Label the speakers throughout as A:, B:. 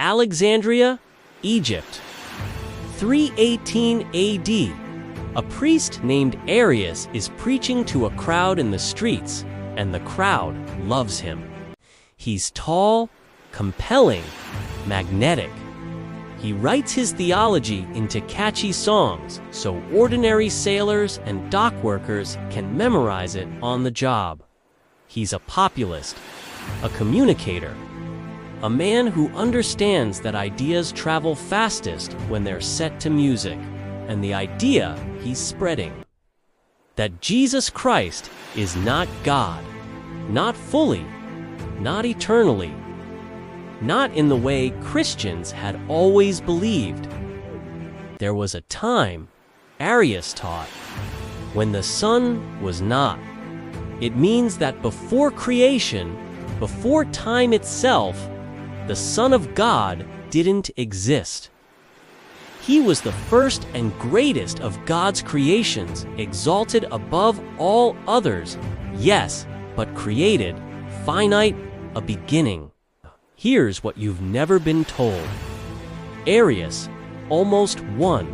A: Alexandria, Egypt. 318 AD. A priest named Arius is preaching to a crowd in the streets, and the crowd loves him. He's tall, compelling, magnetic. He writes his theology into catchy songs so ordinary sailors and dock workers can memorize it on the job. He's a populist, a communicator, a man who understands that ideas travel fastest when they're set to music, and the idea he's spreading: that Jesus Christ is not God, not fully, not eternally, not in the way Christians had always believed. There was a time, Arius taught, when the Son was not. It means that before creation, before time itself, the Son of God didn't exist. He was the first and greatest of God's creations, exalted above all others, yes, but created, finite, a beginning. Here's what you've never been told. Arius almost won.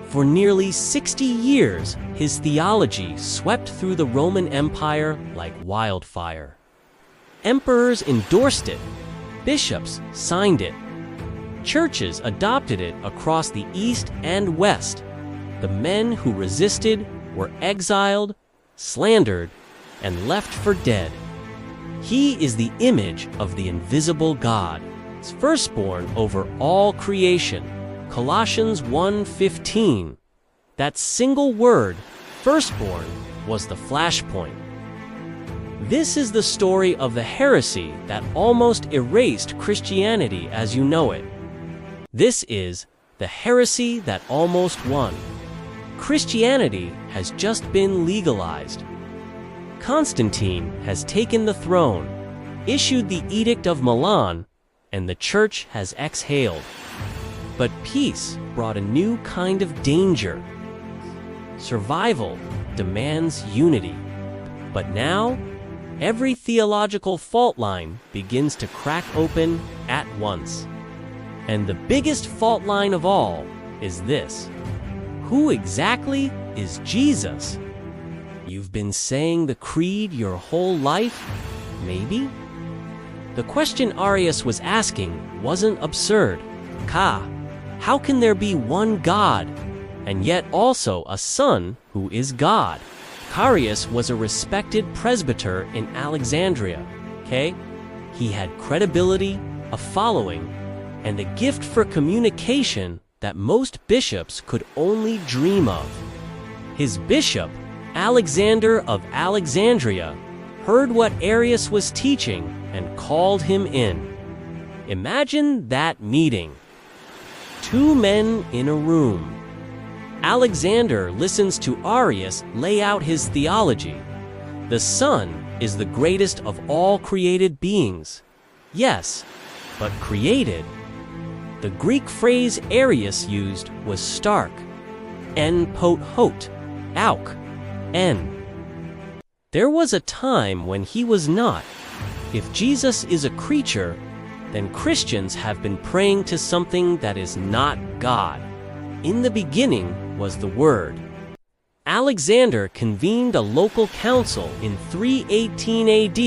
A: For nearly 60 years, his theology swept through the Roman Empire like wildfire. Emperors endorsed it. Bishops signed it. Churches adopted it across the East and West. The men who resisted were exiled, slandered, and left for dead. He is the image of the invisible God, his firstborn over all creation. Colossians 1:15. That single word, firstborn, was the flashpoint. This is the story of the heresy that almost erased Christianity as you know it. This is the heresy that almost won. Christianity has just been legalized. Constantine has taken the throne, issued the Edict of Milan, and the Church has exhaled. But peace brought a new kind of danger. Survival demands unity. But now, every theological fault line begins to crack open at once. And the biggest fault line of all is this: who exactly is Jesus? You've been saying the creed your whole life, maybe? The question Arius was asking wasn't absurd. How can there be one God, and yet also a Son who is God? Arius was a respected presbyter in Alexandria, okay? He had credibility, a following, and a gift for communication that most bishops could only dream of. His bishop, Alexander of Alexandria, heard what Arius was teaching and called him in. Imagine that meeting. Two men in a room. Alexander listens to Arius lay out his theology. The Son is the greatest of all created beings. Yes, but created. The Greek phrase Arius used was stark, en pot hot, auk, en. There was a time when he was not. If Jesus is a creature, then Christians have been praying to something that is not God. In the beginning was the Word. Alexander convened a local council in 318 AD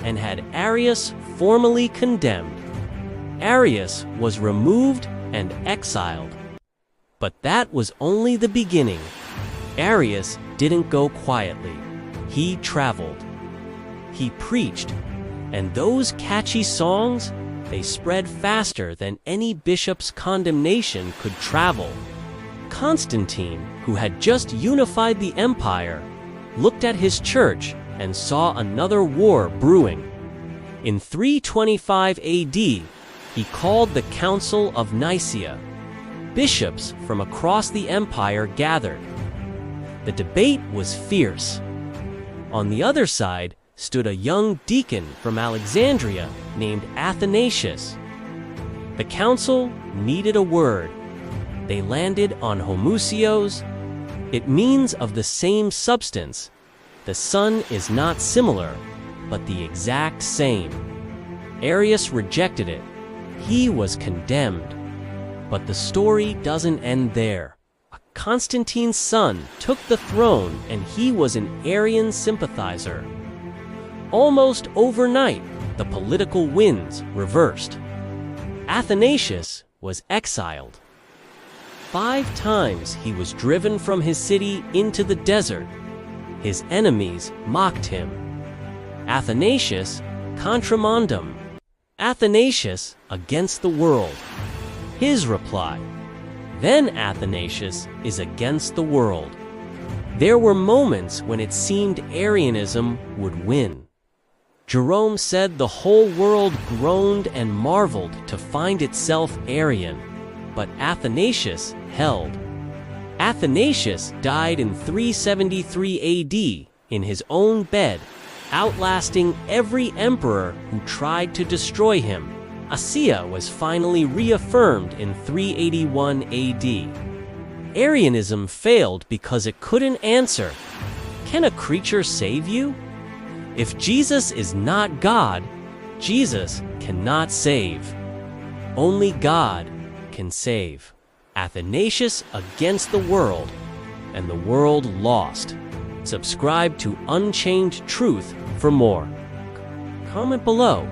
A: and had Arius formally condemned. Arius was removed and exiled. But that was only the beginning. Arius didn't go quietly. He traveled. He preached. And those catchy songs, they spread faster than any bishop's condemnation could travel. Constantine, who had just unified the empire, looked at his church and saw another war brewing. In 325 AD, he called the Council of Nicaea. Bishops from across the empire gathered. The debate was fierce. On the other side stood a young deacon from Alexandria named Athanasius. The council needed a word. They landed on homoousios. It means of the same substance. The Son is not similar, but the exact same. Arius rejected it. He was condemned. But the story doesn't end there. Constantine's son took the throne, and he was an Arian sympathizer. Almost overnight, the political winds reversed. Athanasius was exiled. 5 times he was driven from his city into the desert. His enemies mocked him. Athanasius contra mundum. Athanasius against the world. His reply: then Athanasius is against the world. There were moments when it seemed Arianism would win. Jerome said the whole world groaned and marveled to find itself Arian, but Athanasius held. Athanasius died in 373 AD in his own bed, outlasting every emperor who tried to destroy him. Asia was finally reaffirmed in 381 AD. Arianism failed because it couldn't answer, can a creature save you? If Jesus is not God, Jesus cannot save. Only God can save. Athanasius against the world, and the world lost. Subscribe to Unchained Truth for more. Comment below